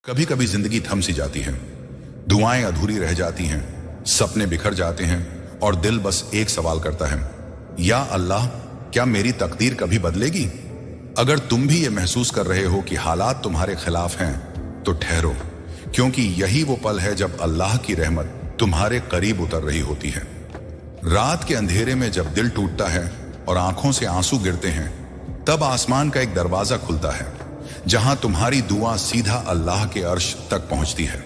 कभी कभी जिंदगी थम सी जाती है, दुआएं अधूरी रह जाती हैं, सपने बिखर जाते हैं और दिल बस एक सवाल करता है, या अल्लाह, क्या मेरी तकदीर कभी बदलेगी? अगर तुम भी ये महसूस कर रहे हो कि हालात तुम्हारे खिलाफ हैं, तो ठहरो, क्योंकि यही वो पल है जब अल्लाह की रहमत तुम्हारे करीब उतर रही होती है। रात के अंधेरे में जब दिल टूटता है और आंखों से आंसू गिरते हैं, तब आसमान का एक दरवाजा खुलता है, जहां तुम्हारी दुआ सीधा अल्लाह के अर्श तक पहुंचती है।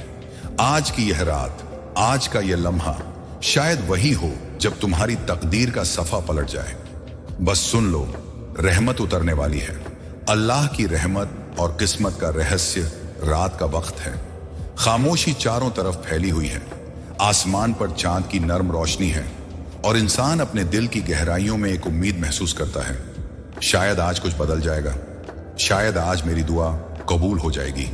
आज की यह रात, आज का यह लम्हा शायद वही हो जब तुम्हारी तकदीर का सफा पलट जाए। बस सुन लो, रहमत उतरने वाली है। अल्लाह की रहमत और किस्मत का रहस्य रात का वक्त है। खामोशी चारों तरफ फैली हुई है, आसमान पर चांद की नर्म रोशनी है और इंसान अपने दिल की गहराइयों में एक उम्मीद महसूस करता है, शायद आज कुछ बदल जाएगा, शायद आज मेरी दुआ कबूल हो जाएगी।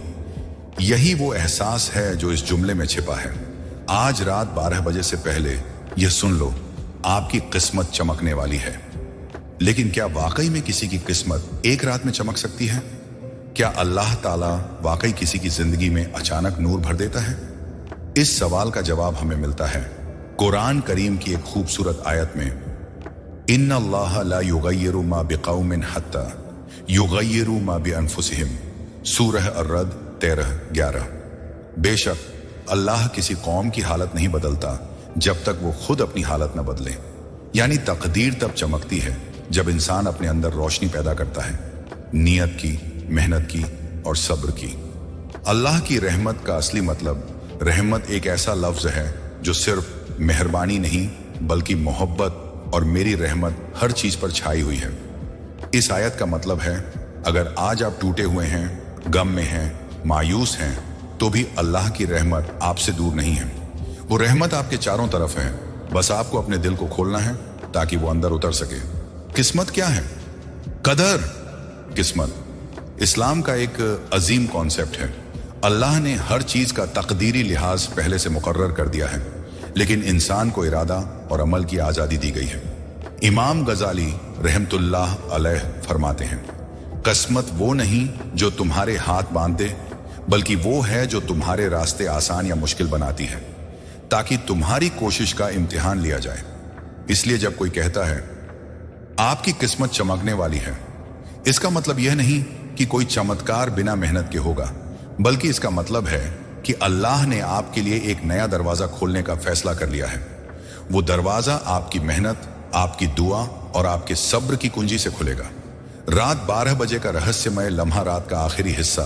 यही वो एहसास है जो इस जुमले में छिपा है। आज रात 12 बजे से पहले यह सुन लो, आपकी किस्मत चमकने वाली है। लेकिन क्या वाकई में किसी की किस्मत एक रात में चमक सकती है? क्या अल्लाह ताला वाकई किसी की जिंदगी में अचानक नूर भर देता है? इस सवाल का जवाब हमें मिलता है कुरान करीम की एक खूबसूरत आयत में, इन्नल्लाह ला युगय्यिरु मा बिकौमिन हत्ता युगय्यिरु मा बिअनफुसिहिम, सूरह अर्रद 13-11। बेशक अल्लाह किसी कौम की हालत नहीं बदलता जब तक वो खुद अपनी हालत न बदले। यानी तकदीर तब चमकती है जब इंसान अपने अंदर रोशनी पैदा करता है, नियत की, मेहनत की और सब्र की। अल्लाह की रहमत का असली मतलब, रहमत एक ऐसा लफ्ज है जो सिर्फ मेहरबानी नहीं बल्कि मोहब्बत और मेरी रहमत हर चीज पर छाई हुई है। इस आयत का मतलब है, अगर आज आप टूटे हुए हैं, गम में हैं, मायूस हैं, तो भी अल्लाह की रहमत आपसे दूर नहीं है। वो रहमत आपके चारों तरफ है, बस आपको अपने दिल को खोलना है ताकि वो अंदर उतर सके। किस्मत क्या है? कदर। किस्मत इस्लाम का एक अजीम कॉन्सेप्ट है। अल्लाह ने हर चीज का तकदीरी लिहाज पहले से मुकर्रर कर दिया है, लेकिन इंसान को इरादा और अमल की आजादी दी गई है। इमाम गजाली रहमतुल्लाह अलैह फरमाते हैं, किस्मत वो नहीं जो तुम्हारे हाथ बांध दे, बल्कि वो है जो तुम्हारे रास्ते आसान या मुश्किल बनाती है, ताकि तुम्हारी कोशिश का इम्तिहान लिया जाए। इसलिए जब कोई कहता है आपकी किस्मत चमकने वाली है, इसका मतलब यह नहीं कि कोई चमत्कार बिना मेहनत के होगा, बल्कि इसका मतलब है कि अल्लाह ने आपके लिए एक नया दरवाजा खोलने का फैसला कर लिया है। वो दरवाजा आपकी मेहनत, आपकी दुआ और आपके सब्र की कुंजी से खुलेगा। रात 12 बजे का रहस्यमय लम्हा, रात का आखिरी हिस्सा,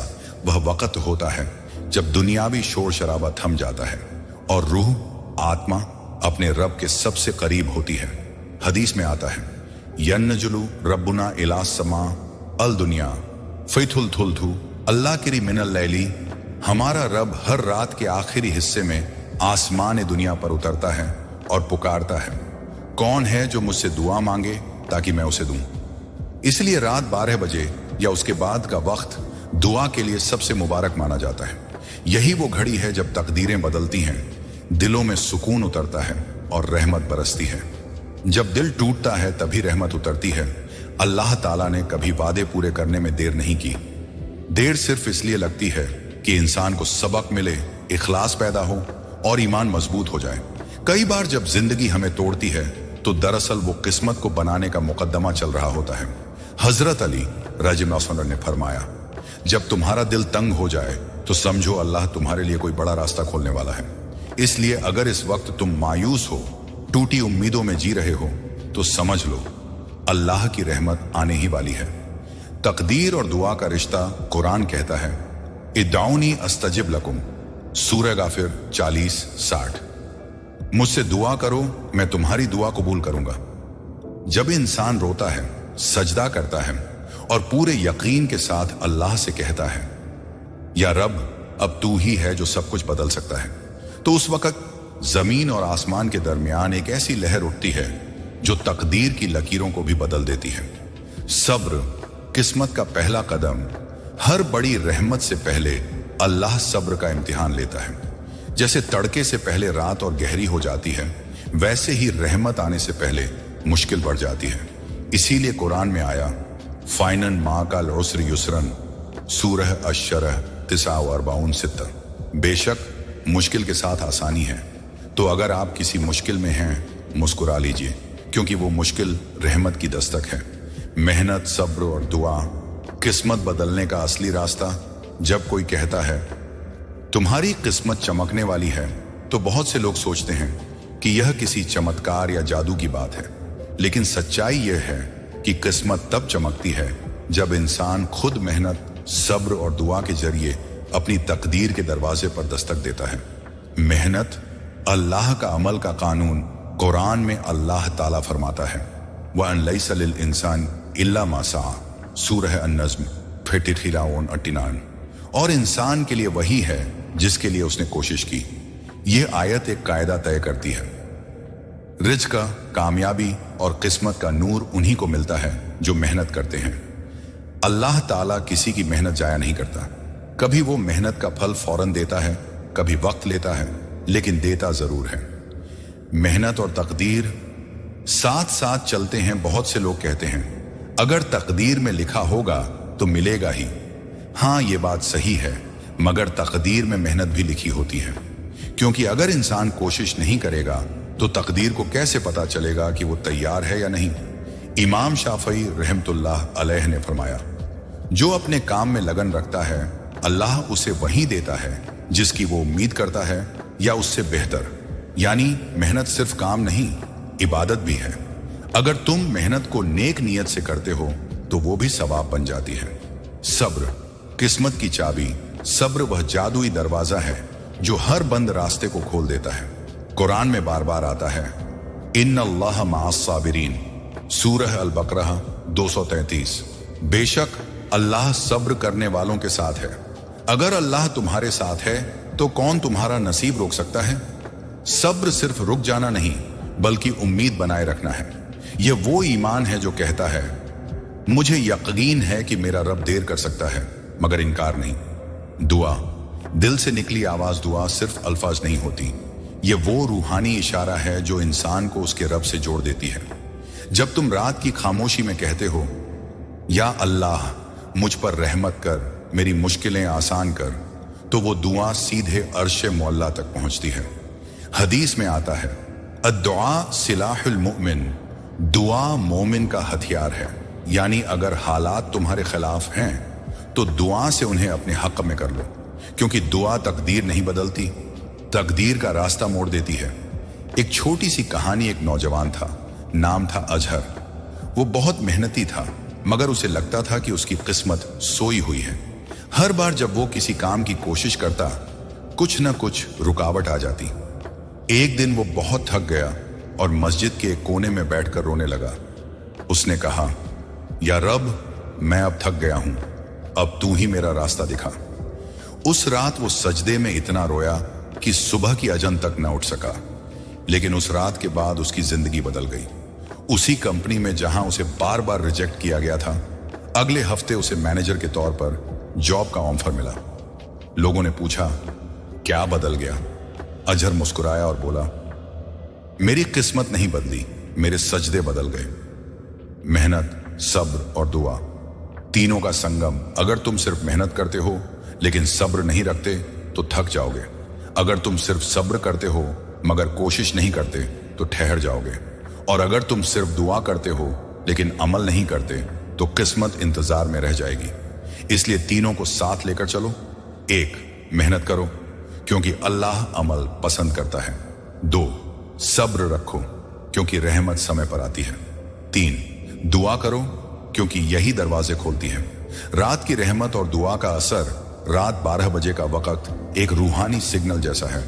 वह वक्त होता है जब दुनियावी शोर शराबा थम जाता है और रूह, आत्मा अपने रब के सबसे करीब होती है। हदीस में आता है, यन्नजुलु रब्बुना इला समा अल दुनिया फैथुल थुलथु अल्लाह किरी मिनल लैली। हमारा रब हर रात के आखिरी हिस्से में आसमान दुनिया पर उतरता है और पुकारता है, कौन है जो मुझसे दुआ मांगे ताकि मैं उसे दूं। इसलिए रात 12 बजे या उसके बाद का वक्त दुआ के लिए सबसे मुबारक माना जाता है। यही वो घड़ी है जब तकदीरें बदलती हैं, दिलों में सुकून उतरता है और रहमत बरसती है। जब दिल टूटता है तभी रहमत उतरती है। अल्लाह ताला ने कभी वादे पूरे करने में देर नहीं की। देर सिर्फ इसलिए लगती है कि इंसान को सबक मिले, इखलास पैदा हो और ईमान मजबूत हो जाए। कई बार जब जिंदगी हमें तोड़ती है तो दरअसल वो किस्मत को बनाने का मुकद्दमा चल रहा होता है। हजरत अली रज़ियल्लाहु ने फरमाया, जब तुम्हारा दिल तंग हो जाए तो समझो अल्लाह तुम्हारे लिए कोई बड़ा रास्ता खोलने वाला है। इसलिए अगर इस वक्त तुम मायूस हो, टूटी उम्मीदों में जी रहे हो, तो समझ लो अल्लाह की रहमत आने ही वाली है। तकदीर और दुआ का रिश्ता कुरान कहता है, इदौनी अस्तजिब लकुम, सूरह गाफिर 40-60। मुझसे दुआ करो, मैं तुम्हारी दुआ कबूल करूंगा। जब इंसान रोता है, सजदा करता है और पूरे यकीन के साथ अल्लाह से कहता है, या रब, अब तू ही है जो सब कुछ बदल सकता है, तो उस वक्त जमीन और आसमान के दरमियान एक ऐसी लहर उठती है जो तकदीर की लकीरों को भी बदल देती है। सब्र, किस्मत का पहला कदम। हर बड़ी रहमत से पहले अल्लाह सब्र का इम्तिहान लेता है। जैसे तड़के से पहले रात और गहरी हो जाती है, वैसे ही रहमत आने से पहले मुश्किल बढ़ जाती है। इसीलिए कुरान में आया, फाइनन माँ का उसर युसरन, सूरह अश-शरह तिसा सित्ता। बेशक मुश्किल के साथ आसानी है, तो अगर आप किसी मुश्किल में हैं मुस्कुरा लीजिए, क्योंकि वो मुश्किल रहमत की दस्तक है। मेहनत, सब्र और दुआ किस्मत बदलने का असली रास्ता। जब कोई कहता है तुम्हारी किस्मत चमकने वाली है, तो बहुत से लोग सोचते हैं कि यह किसी चमत्कार या जादू की बात है, लेकिन सच्चाई यह है कि किस्मत तब चमकती है जब इंसान खुद मेहनत, सब्र और दुआ के जरिए अपनी तकदीर के दरवाजे पर दस्तक देता है। मेहनत अल्लाह का अमल का कानून। कुरान में अल्लाह ताला फरमाता है वअन लैसा लिल इंसान इल्ला मा सआ, सूरह अन-नज्म 39। और इंसान के लिए वही है जिसके लिए उसने कोशिश की। यह आयत एक कायदा तय करती है। रिज़्क़ का, कामयाबी और किस्मत का नूर उन्हीं को मिलता है जो मेहनत करते हैं। अल्लाह ताला किसी की मेहनत जाया नहीं करता। कभी वो मेहनत का फल फौरन देता है, कभी वक्त लेता है, लेकिन देता जरूर है। मेहनत और तकदीर साथ साथ चलते हैं। बहुत से लोग कहते हैं अगर तकदीर में लिखा होगा तो मिलेगा ही। हाँ, ये बात सही है, मगर तकदीर में मेहनत भी लिखी होती है, क्योंकि अगर इंसान कोशिश नहीं करेगा तो तकदीर को कैसे पता चलेगा कि वो तैयार है या नहीं। इमाम शाफई रहमतुल्लाह अलैह ने फरमाया, जो अपने काम में लगन रखता है अल्लाह उसे वही देता है जिसकी वो उम्मीद करता है या उससे बेहतर। यानी मेहनत सिर्फ काम नहीं, इबादत भी है। अगर तुम मेहनत को नेक नीयत से करते हो तो वो भी सवाब बन जाती है। सब्र किस्मत की चाबी। सब्र वह जादुई दरवाजा है जो हर बंद रास्ते को खोल देता है। कुरान में बार बार आता है इन्नल्लाह मअस साबिरीन, सूरह अल-बकरा 233। बेशक अल्लाह सब्र करने वालों के साथ है। अगर अल्लाह तुम्हारे साथ है तो कौन तुम्हारा नसीब रोक सकता है। सब्र सिर्फ रुक जाना नहीं, बल्कि उम्मीद बनाए रखना है। यह वो ईमान है जो कहता है मुझे यकीन है कि मेरा रब देर कर सकता है, मगर इनकार नहीं। दुआ दिल से निकली आवाज। दुआ सिर्फ अल्फाज नहीं होती, यह वो रूहानी इशारा है जो इंसान को उसके रब से जोड़ देती है। जब तुम रात की खामोशी में कहते हो या अल्लाह मुझ पर रहमत कर, मेरी मुश्किलें आसान कर, तो वो दुआ सीधे अर्श मौला तक पहुंचती है। हदीस में आता है अद्दुआ सिलाहुल मुमिन, दुआ मोमिन का हथियार है। यानी अगर हालात तुम्हारे खिलाफ हैं तो दुआ से उन्हें अपने हक में कर लो, क्योंकि दुआ तकदीर नहीं बदलती, तकदीर का रास्ता मोड़ देती है। एक छोटी सी कहानी। एक नौजवान था, नाम था अजहर। वो बहुत मेहनती था, मगर उसे लगता था कि उसकी किस्मत सोई हुई है। हर बार जब वो किसी काम की कोशिश करता, कुछ न कुछ रुकावट आ जाती। एक दिन वो बहुत थक गया और मस्जिद के एक कोने में बैठकर रोने लगा। उसने कहा, या रब, मैं अब थक गया हूं, अब तू ही मेरा रास्ता दिखा। उस रात वो सजदे में इतना रोया कि सुबह की अजन तक न उठ सका। लेकिन उस रात के बाद उसकी जिंदगी बदल गई। उसी कंपनी में जहां उसे बार बार रिजेक्ट किया गया था, अगले हफ्ते उसे मैनेजर के तौर पर जॉब का ऑफर मिला। लोगों ने पूछा, क्या बदल गया? अजहर मुस्कुराया और बोला, मेरी किस्मत नहीं बदली, मेरे सजदे बदल गए। मेहनत, सब्र और दुआ, तीनों का संगम। अगर तुम सिर्फ मेहनत करते हो लेकिन सब्र नहीं रखते तो थक जाओगे। अगर तुम सिर्फ सब्र करते हो मगर कोशिश नहीं करते तो ठहर जाओगे। और अगर तुम सिर्फ दुआ करते हो लेकिन अमल नहीं करते तो किस्मत इंतजार में रह जाएगी। इसलिए तीनों को साथ लेकर चलो। 1, मेहनत करो क्योंकि अल्लाह अमल पसंद करता है। 2, सब्र रखो क्योंकि रहमत समय पर आती है। 3, दुआ करो क्योंकि यही दरवाजे खोलती है। रात की रहमत और दुआ का असर। रात 12 बजे का वक्त एक रूहानी सिग्नल जैसा है।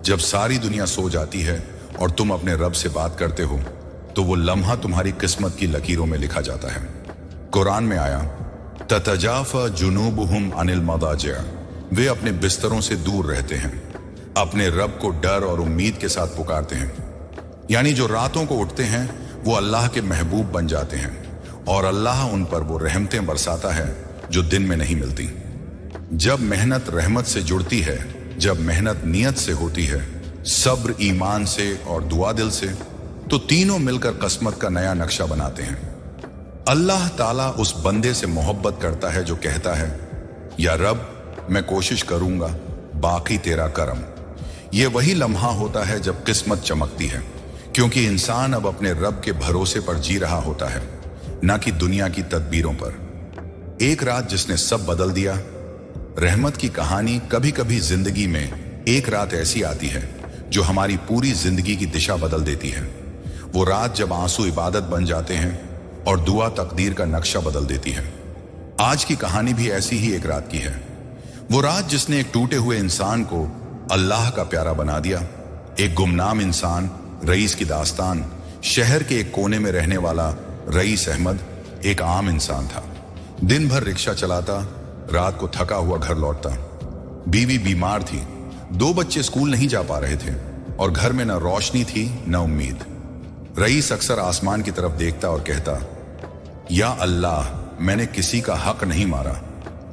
जब सारी दुनिया सो जाती है और तुम अपने रब से बात करते हो तो वो लम्हा तुम्हारी किस्मत की लकीरों में लिखा जाता है। कुरान में आया, ततजाफा जुनूबुहुम अनिल मदाजिअ, वे अपने बिस्तरों से दूर रहते हैं, अपने रब को डर और उम्मीद के साथ पुकारते हैं। यानी जो रातों को उठते हैं वो अल्लाह के महबूब बन जाते हैं और अल्लाह उन पर वो रहमतें बरसाता है जो दिन में नहीं मिलती। जब मेहनत रहमत से जुड़ती है, जब मेहनत नियत से होती है, सब्र ईमान से और दुआ दिल से, तो तीनों मिलकर किस्मत का नया नक्शा बनाते हैं। अल्लाह ताला उस बंदे से मोहब्बत करता है जो कहता है, या रब, मैं कोशिश करूंगा, बाकी तेरा करम। ये वही लम्हा होता है जब किस्मत चमकती है, क्योंकि इंसान अब अपने रब के भरोसे पर जी रहा होता है, ना कि दुनिया की तदबीरों पर। एक रात जिसने सब बदल दिया। रहमत की कहानी। कभी कभी जिंदगी में एक रात ऐसी आती है जो हमारी पूरी जिंदगी की दिशा बदल देती है। वो रात जब आंसू इबादत बन जाते हैं और दुआ तकदीर का नक्शा बदल देती है। आज की कहानी भी ऐसी ही एक रात की है। वो रात जिसने एक टूटे हुए इंसान को अल्लाह का प्यारा बना दिया। एक गुमनाम इंसान, रईस की दास्तान। शहर के एक कोने में रहने वाला रईस अहमद एक आम इंसान था। दिन भर रिक्शा चलाता, रात को थका हुआ घर लौटता। बीवी बीमार थी, 2 बच्चे स्कूल नहीं जा पा रहे थे और घर में न रोशनी थी न उम्मीद। रईस अक्सर आसमान की तरफ देखता और कहता, या अल्लाह, मैंने किसी का हक नहीं मारा,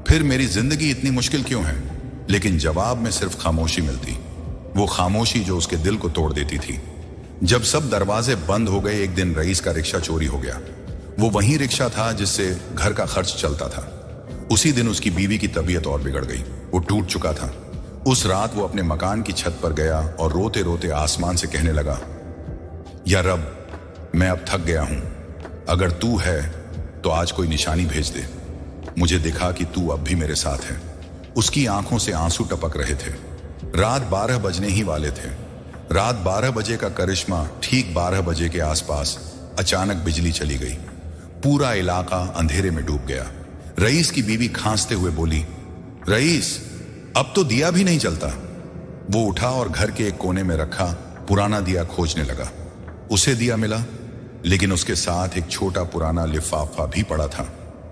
फिर मेरी जिंदगी इतनी मुश्किल क्यों है? लेकिन जवाब में सिर्फ खामोशी मिलती, वो खामोशी जो उसके दिल को तोड़ देती थी। जब सब दरवाजे बंद हो गए, एक दिन रईस का रिक्शा चोरी हो गया। वो वही रिक्शा था जिससे घर का खर्च चलता था। उसी दिन उसकी बीवी की तबीयत और बिगड़ गई, वो टूट चुका था। उस रात वो अपने मकान की छत पर गया और रोते रोते आसमान से कहने लगा, या रब, मैं अब थक गया हूं, अगर तू है तो आज कोई निशानी भेज दे, मुझे दिखा कि तू अब भी मेरे साथ है। उसकी आंखों से आंसू टपक रहे थे। रात 12 बजने ही वाले थे। रात 12 बजे का करिश्मा। ठीक 12 बजे के आसपास अचानक बिजली चली गई। पूरा इलाका अंधेरे में डूब गया। रईस की बीवी खांसते हुए बोली, रईस, अब तो दिया भी नहीं चलता। वो उठा और घर के एक कोने में रखा पुराना दिया खोजने लगा। उसे दिया मिला, लेकिन उसके साथ एक छोटा पुराना लिफाफा भी पड़ा था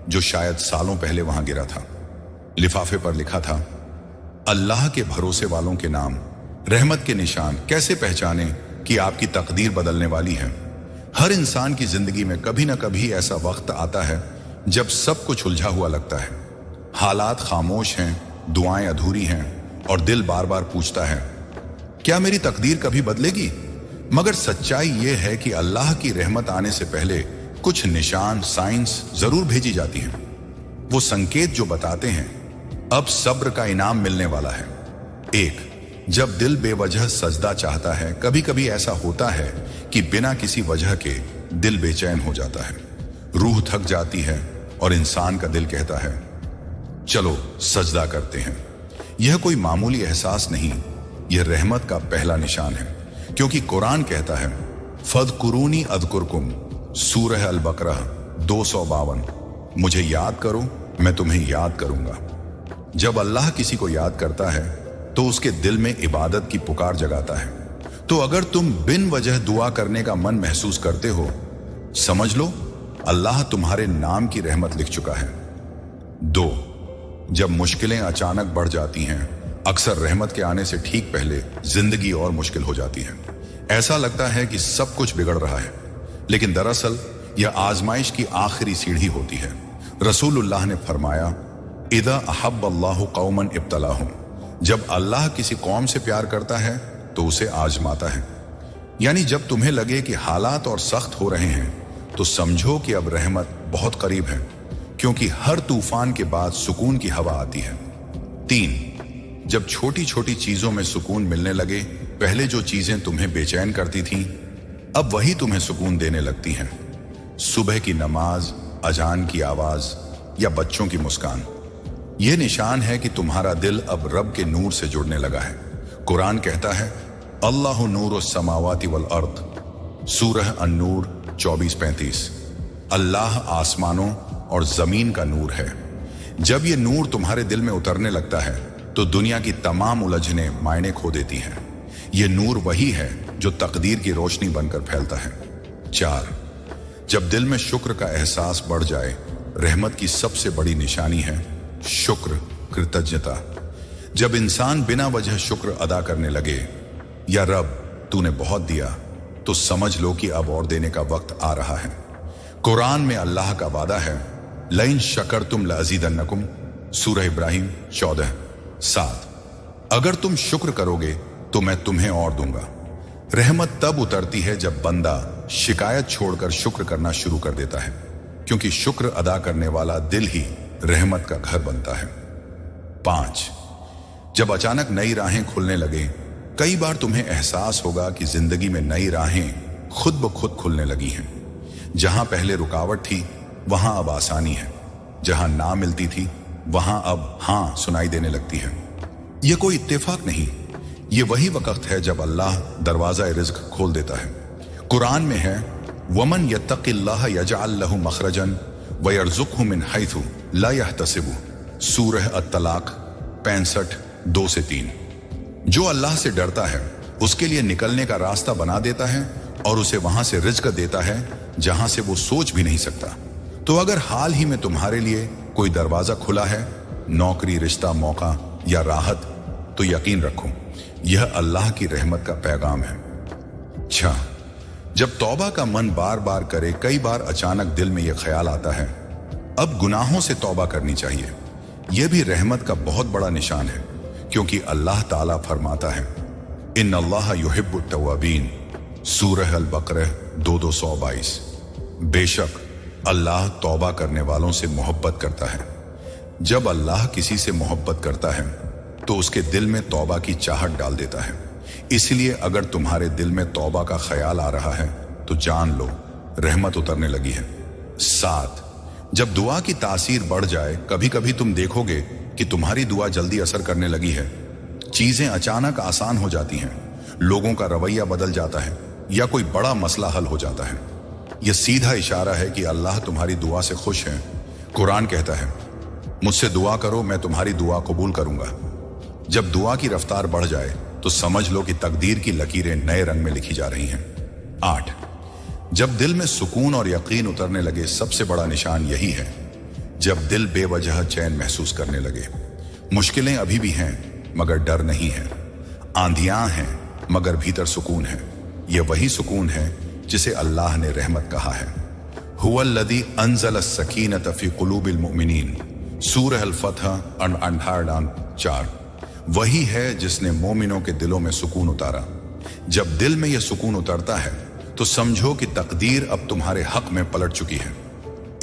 जो शायद सालों पहले वहां गिरा था। लिफाफे पर लिखा था, अल्लाह के भरोसे वालों के नाम, रहमत के निशान, कैसे पहचाने कि आपकी तकदीर बदलने वाली है। हर इंसान की जिंदगी में कभी ना कभी ऐसा वक्त आता है जब सब कुछ उलझा हुआ लगता है। हालात खामोश हैं, दुआएं अधूरी हैं और दिल बार बार पूछता है, क्या मेरी तकदीर कभी बदलेगी? मगर सच्चाई यह है कि अल्लाह की रहमत आने से पहले कुछ निशान, साइंस जरूर भेजी जाती हैं। वो संकेत जो बताते हैं अब सब्र का इनाम मिलने वाला है। 1, जब दिल बेवजह सजदा चाहता है। कभी कभी ऐसा होता है कि बिना किसी वजह के दिल बेचैन हो जाता है, रूह थक जाती है और इंसान का दिल कहता है, चलो सजदा करते हैं। यह कोई मामूली एहसास नहीं, यह रहमत का पहला निशान है, क्योंकि कुरान कहता है, फदकुरूनी अज़कुरकुम, सूरह अल बकरा 252, मुझे याद करो, मैं तुम्हें याद करूंगा। जब अल्लाह किसी को याद करता है तो उसके दिल में इबादत की पुकार जगाता है। तो अगर तुम बिन वजह दुआ करने का मन महसूस करते हो, समझ लो अल्लाह तुम्हारे नाम की रहमत लिख चुका है। 2, जब मुश्किलें अचानक बढ़ जाती हैं, अक्सर रहमत के आने से ठीक पहले जिंदगी और मुश्किल हो जाती है। ऐसा लगता है कि सब कुछ बिगड़ रहा है, लेकिन दरअसल यह आजमाइश की आखिरी सीढ़ी होती है। रसूलुल्लाह ने फरमाया, इदा अहब्बल्लाहु कौमन इब्तलाहुम, जब अल्लाह किसी कौम से प्यार करता है तो उसे आजमाता है। यानी जब तुम्हें लगे कि हालात और सख्त हो रहे हैं तो समझो कि अब रहमत बहुत करीब है, क्योंकि हर तूफान के बाद सुकून की हवा आती है। 3, जब छोटी छोटी चीजों में सुकून मिलने लगे, पहले जो चीजें तुम्हें बेचैन करती थीं, अब वही तुम्हें सुकून देने लगती हैं। सुबह की नमाज, अजान की आवाज या बच्चों की मुस्कान, यह निशान है कि तुम्हारा दिल अब रब के नूर से जुड़ने लगा है। कुरान कहता है, अल्लाहु नूरुस समावाति वल अर्द, सूरह अन-नूर 24-35, अल्लाह आसमानों और जमीन का नूर है। जब यह नूर तुम्हारे दिल में उतरने लगता है तो दुनिया की तमाम उलझने मायने खो देती हैं। यह नूर वही है जो तकदीर की रोशनी बनकर फैलता है। 4, जब दिल में शुक्र का एहसास बढ़ जाए, रहमत की सबसे बड़ी निशानी है शुक्र, कृतज्ञता। जब इंसान बिना वजह शुक्र अदा करने लगे, या रब तूने बहुत दिया, तो समझ लो कि अब और देने का वक्त आ रहा है। कुरान में अल्लाह का वादा है, लइन शकरतुम लअज़ीदन्नकुम, सूरह इब्राहिम 14:7, अगर तुम शुक्र करोगे तो मैं तुम्हें और दूंगा। रहमत तब उतरती है जब बंदा शिकायत छोड़कर शुक्र करना शुरू कर देता है, क्योंकि शुक्र अदा करने वाला दिल ही रहमत का घर बनता है। 5, जब अचानक नई राहें खुलने लगे, कई बार तुम्हें एहसास होगा कि जिंदगी में नई राहें खुद ब खुद खुलने लगी हैं। जहां पहले रुकावट थी वहां अब आसानी है, जहां ना मिलती थी वहां अब हां सुनाई देने लगती है। यह कोई इत्तेफाक नहीं, ये वही वक्त है जब अल्लाह दरवाजा रिज़्क़ खोल देता है। कुरान में है, वमन यत्तक़िल्लाह यजअल लहु मखरजन व यर्ज़ुक़हु मिन हैथु ला यहतसिबु, सूरह अत-तलाक़ 65, 2 से 3। जो अल्लाह से डरता है उसके लिए निकलने का रास्ता बना देता है और उसे वहां से रिज़्क़ देता है जहां से वो सोच भी नहीं सकता। तो अगर हाल ही में तुम्हारे लिए कोई दरवाजा खुला है, नौकरी, रिश्ता, मौका या राहत, तो यकीन रखो यह अल्लाह की रहमत का पैगाम है। अच्छा, जब तौबा का मन बार बार करे, कई बार अचानक दिल में यह ख्याल आता है अब गुनाहों से तौबा करनी चाहिए। यह भी रहमत का बहुत बड़ा निशान है, क्योंकि अल्लाह ताला फरमाता है, इन्नल्लाह युहिब्बुत तव्वाबीन, सूरह अल-बकरह 222। बेशक अल्लाह तौबा करने वालों से मोहब्बत करता है। जब अल्लाह किसी से मोहब्बत करता है तो उसके दिल में तौबा की चाहत डाल देता है। इसलिए अगर तुम्हारे दिल में तौबा का ख्याल आ रहा है तो जान लो रहमत उतरने लगी है। 7, जब दुआ की तासीर बढ़ जाए, कभी कभी तुम देखोगे कि तुम्हारी दुआ जल्दी असर करने लगी है। चीजें अचानक आसान हो जाती हैं, लोगों का रवैया बदल जाता है या कोई बड़ा मसला हल हो जाता है। यह सीधा इशारा है कि अल्लाह तुम्हारी दुआ से खुश है। कुरान कहता है, मुझसे दुआ करो मैं तुम्हारी दुआ कबूल करूंगा। जब दुआ की रफ्तार बढ़ जाए तो समझ लो कि तकदीर की लकीरें नए रंग में लिखी जा रही हैं। 8, जब दिल में सुकून और यकीन उतरने लगे, सबसे बड़ा निशान यही है जब दिल बेवजह चैन महसूस करने लगे। मुश्किलें अभी भी हैं मगर डर नहीं है, आंधियां हैं मगर भीतर सुकून है। यह वही सुकून है जिसे अल्लाह ने रहमत कहा है। हुवल्लज़ी अंज़ल अस्सकीनत फ़ी क़ुलूबिल मुमिनीन, सूरह अल-फ़तह 4। वही है जिसने मोमिनों के दिलों में सुकून उतारा। जब दिल में यह सुकून उतरता है तो समझो कि तकदीर अब तुम्हारे हक में पलट चुकी है।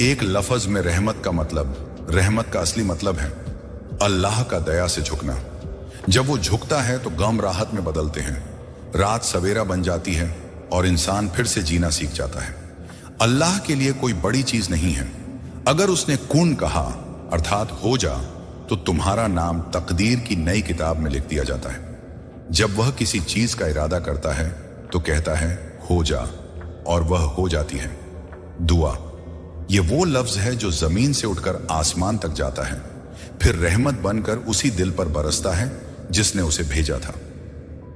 एक लफ्ज में रहमत का मतलब, रहमत का असली मतलब है अल्लाह का दया से झुकना। जब वो झुकता है तो गम राहत में बदलते हैं, रात सवेरा बन जाती है और इंसान फिर से जीना सीख जाता है। अल्लाह के लिए कोई बड़ी चीज नहीं है। अगर उसने कुन कहा अर्थात हो जा, तो तुम्हारा नाम तकदीर की नई किताब में लिख दिया जाता है। जब वह किसी चीज का इरादा करता है तो कहता है हो जा, और वह हो जाती है। दुआ, ये वो लफ्ज है जो जमीन से उठकर आसमान तक जाता है, फिर रहमत बनकर उसी दिल पर बरसता है जिसने उसे भेजा था।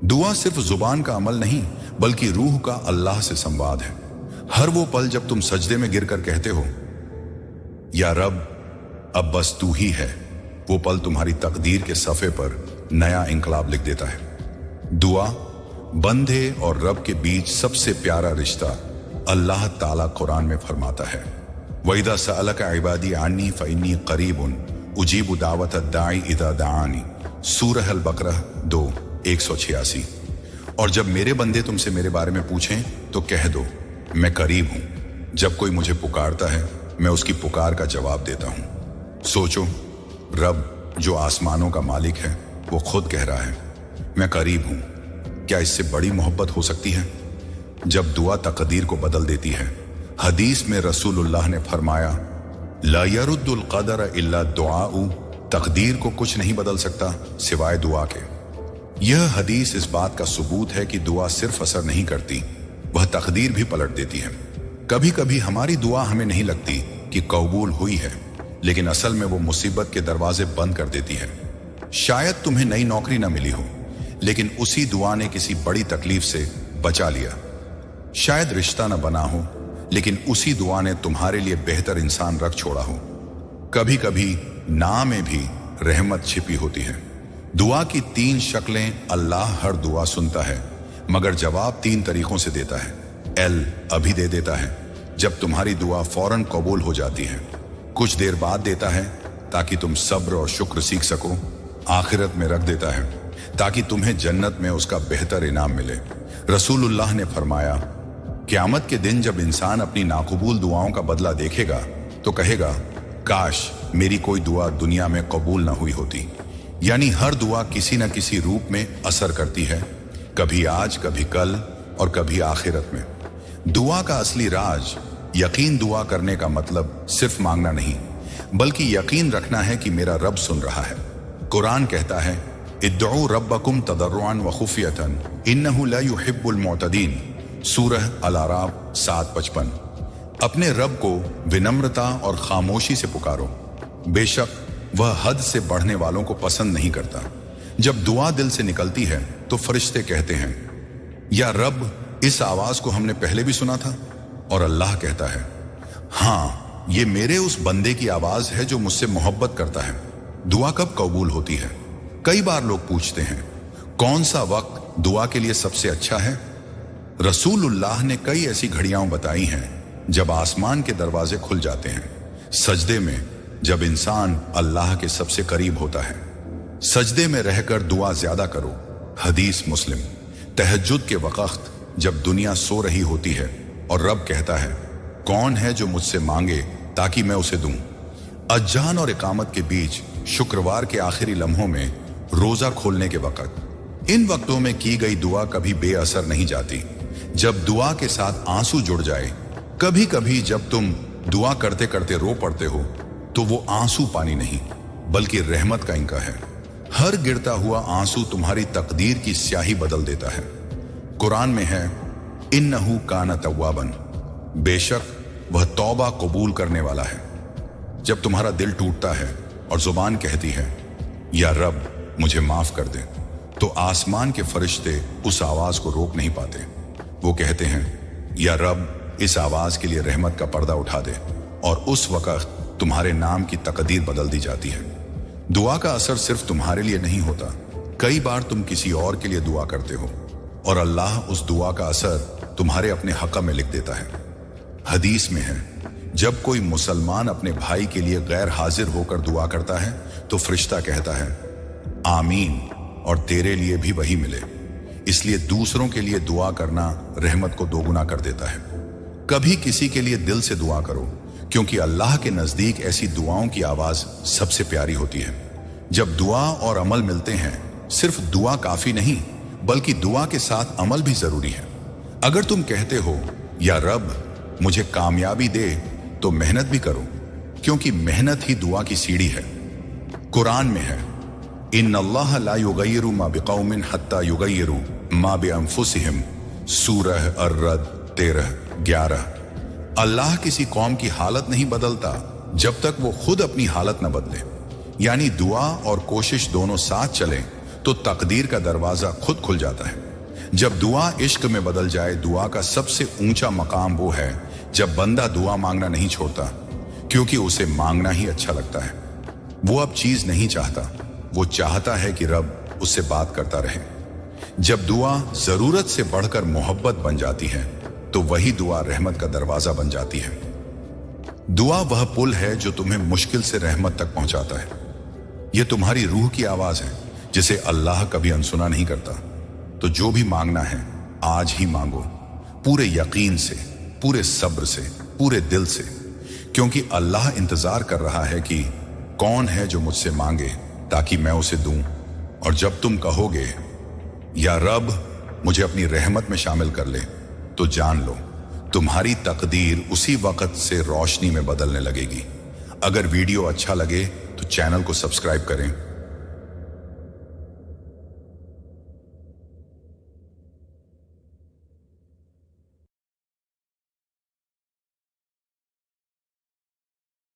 दुआ सिर्फ जुबान का अमल नहीं बल्कि रूह का अल्लाह से संवाद है। हर वो पल जब तुम सजदे में गिरकर कहते हो या रब अब बस तू ही है, वो पल तुम्हारी तकदीर के सफ़े पर नया इंकलाब लिख देता है। दुआ बंदे और रब के बीच सबसे प्यारा रिश्ता अल्लाह ताला कुरान में फरमाता है, वइदा सअलका इबादी अन्नी फइन्नी करीबुन उजीबु दावत दाई इदा दानी, सूरह अल-बकरह 2, 186। और जब मेरे बंदे तुमसे मेरे बारे में पूछें तो कह दो मैं करीब हूं, जब कोई मुझे पुकारता है मैं उसकी पुकार का जवाब देता हूं। सोचो, रब जो आसमानों का मालिक है वो खुद कह रहा है मैं करीब हूं। क्या इससे बड़ी मोहब्बत हो सकती है? जब दुआ तकदीर को बदल देती है। हदीस में रसूलुल्लाह ने फरमाया, ला यरुद्दुल क़दर इल्ला दुआउ, तकदीर को कुछ नहीं बदल सकता सिवाय दुआ के। यह हदीस इस बात का सबूत है कि दुआ सिर्फ असर नहीं करती, वह तकदीर भी पलट देती है। कभी कभी हमारी दुआ हमें नहीं लगती कि कबूल हुई है, लेकिन असल में वो मुसीबत के दरवाजे बंद कर देती है। शायद तुम्हें नई नौकरी ना मिली हो, लेकिन उसी दुआ ने किसी बड़ी तकलीफ से बचा लिया। शायद रिश्ता न बना हो, लेकिन उसी दुआ ने तुम्हारे लिए बेहतर इंसान रख छोड़ा हो। कभी कभी ना में भी रहमत छिपी होती है। दुआ की 3 शक्लें। अल्लाह हर दुआ सुनता है, मगर जवाब 3 तरीकों से देता है। अभी दे देता है जब तुम्हारी दुआ फौरन कबूल हो जाती है। कुछ देर बाद देता है ताकि तुम सब्र और शुक्र सीख सको। आखिरत में रख देता है ताकि तुम्हें जन्नत में उसका बेहतर इनाम मिले। रसूलुल्लाह ने फरमाया, क़यामत के दिन जब इंसान अपनी नाकबूल दुआओं का बदला देखेगा तो कहेगा, काश मेरी कोई दुआ दुनिया में कबूल ना हुई होती। यानी हर दुआ किसी न किसी रूप में असर करती है, कभी आज, कभी कल और कभी आखिरत में। दुआ का असली राज यकीन। दुआ करने का मतलब सिर्फ मांगना नहीं, बल्कि यकीन रखना है कि मेरा रब सुन रहा है। कुरान कहता है, इद्दऊ रब्बकुम तदर्रुअन व खुफियतन इन्नहु ला युहिब्बुल मुअतदीन, सूरह अल-आराफ 7:55। अपने रब को विनम्रता और खामोशी से पुकारो, बेशक वह हद से बढ़ने वालों को पसंद नहीं करता। जब दुआ दिल से निकलती है तो फरिश्ते कहते हैं, या रब, इस आवाज को हमने पहले भी सुना था। और अल्लाह कहता है, हाँ, ये मेरे उस बंदे की आवाज है जो मुझसे मोहब्बत करता है। दुआ कब कबूल होती है? कई बार लोग पूछते हैं, कौन सा वक्त दुआ के लिए सबसे अच्छा है? रसूलुल्लाह ने कई ऐसी घड़ियां बताई हैं जब आसमान के दरवाजे खुल जाते हैं, सजदे में, जब इंसान अल्लाह के सबसे करीब होता है। सजदे में रहकर दुआ ज्यादा करो, हदीस मुस्लिम। तहज्जुद के वक्त जब दुनिया सो रही होती है और रब कहता है, कौन है जो मुझसे मांगे ताकि मैं उसे दूं। अजान और इकामत के बीच शुक्रवार के आखिरी लम्हों में, रोजा खोलने के वक्त, इन वक्तों में की गई दुआ कभी बेअसर नहीं जाती। जब दुआ के साथ आंसू जुड़ जाए, कभी कभी जब तुम दुआ करते करते रो पड़ते हो, तो वो आंसू पानी नहीं बल्कि रहमत का इंका है। हर गिरता हुआ आंसू तुम्हारी तकदीर की स्याही बदल देता है। कुरान में है, इन्नहु काना तव्वाबन, बेशक वह तौबा कबूल करने वाला है। जब तुम्हारा दिल टूटता है और जुबान कहती है, या रब मुझे माफ कर दे, तो आसमान के फरिश्ते उस आवाज को रोक नहीं पाते। वो कहते हैं, या रब, इस आवाज के लिए रहमत का पर्दा उठा दे, और उस वक्त तुम्हारे नाम की तकदीर बदल दी जाती है। दुआ का असर सिर्फ तुम्हारे लिए नहीं होता, कई बार तुम किसी और के लिए दुआ करते हो और अल्लाह उस दुआ का असर तुम्हारे अपने हक़ में लिख देता है। हदीस में है, जब कोई मुसलमान अपने भाई के लिए गैर हाजिर होकर दुआ करता है तो फरिश्ता कहता है, आमीन, और तेरे लिए भी वही मिले। इसलिए दूसरों के लिए दुआ करना रहमत को दोगुना कर देता है। कभी किसी के लिए दिल से दुआ करो, क्योंकि अल्लाह के नजदीक ऐसी दुआओं की आवाज सबसे प्यारी होती है। जब दुआ और अमल मिलते हैं, सिर्फ दुआ काफी नहीं बल्कि दुआ के साथ अमल भी जरूरी है। अगर तुम कहते हो, या रब मुझे कामयाबी दे, तो मेहनत भी करो, क्योंकि मेहनत ही दुआ की सीढ़ी है। कुरान में है, इन्नल्लाह ला युगय्यिरु मा बिकौमिन हत्ता युगय्यिरु मा बिअंफुसिहिम, सूरह अर्रद 13-11। अल्लाह किसी कौम की हालत नहीं बदलता जब तक वो खुद अपनी हालत न बदले। यानी दुआ और कोशिश दोनों साथ चलें तो तकदीर का दरवाजा खुद खुल जाता है। जब दुआ इश्क में बदल जाए, दुआ का सबसे ऊंचा मकाम वो है जब बंदा दुआ मांगना नहीं छोड़ता, क्योंकि उसे मांगना ही अच्छा लगता है। वो अब चीज नहीं चाहता, वो चाहता है कि रब उससे बात करता रहे। जब दुआ जरूरत से बढ़कर मोहब्बत बन जाती है तो वही दुआ रहमत का दरवाजा बन जाती है। दुआ वह पुल है जो तुम्हें मुश्किल से रहमत तक पहुंचाता है। यह तुम्हारी रूह की आवाज है जिसे अल्लाह कभी अनसुना नहीं करता। तो जो भी मांगना है आज ही मांगो, पूरे यकीन से, पूरे सब्र से, पूरे दिल से, क्योंकि अल्लाह इंतजार कर रहा है कि कौन है जो मुझसे मांगे ताकि मैं उसे दूं। और जब तुम कहोगे, या रब मुझे अपनी रहमत में शामिल कर ले, तो जान लो तुम्हारी तकदीर उसी वक्त से रोशनी में बदलने लगेगी। अगर वीडियो अच्छा लगे तो चैनल को सब्सक्राइब करें